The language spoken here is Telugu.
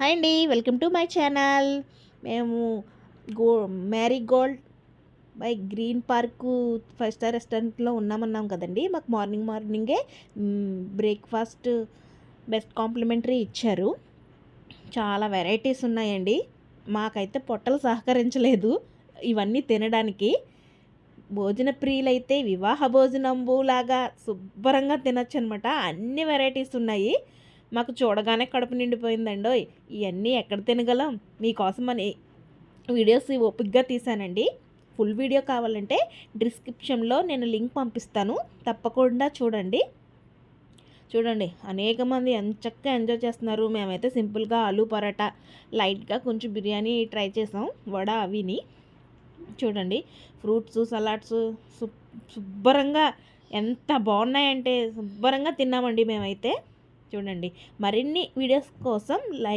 హాయ్ అండి, వెల్కమ్ టు మై ఛానల్. మేము go Marie Gold by green park 5 star రెస్టారెంట్లో ఉన్నామన్నాం కదండి. మాకు మార్నింగే బ్రేక్ఫాస్ట్ బెస్ట్ కాంప్లిమెంటరీ ఇచ్చారు. చాలా వెరైటీస్ ఉన్నాయండి. మాకైతే పొట్టలు సహకరించలేదు ఇవన్నీ తినడానికి. భోజన ప్రియులైతే వివాహ భోజనంబులాగా శుభ్రంగా తినొచ్చు అనమాట. అన్ని వెరైటీస్ ఉన్నాయి. మాకు చూడగానే కడుపు నిండిపోయిందండోయ్. ఇవన్నీ ఎక్కడ తినగలం? మీకోసం అని వీడియోస్ ఓపిక్గా తీసానండి. ఫుల్ వీడియో కావాలంటే డిస్క్రిప్షన్లో నేను లింక్ పంపిస్తాను, తప్పకుండా చూడండి. అనేక మంది ఎంచక్కా ఎంజాయ్ చేస్తున్నారు. మేమైతే సింపుల్గా ఆలూ పరాటా, లైట్గా కొంచెం బిర్యానీ ట్రై చేసాం, వడ అవిని. చూడండి, ఫ్రూట్స్ సలాడ్స్ శుభ్రంగా ఎంత బాగున్నాయంటే శుభ్రంగా తిన్నామండి మేమైతే. చూడండి, మరిన్ని వీడియోస్ కోసం లైక్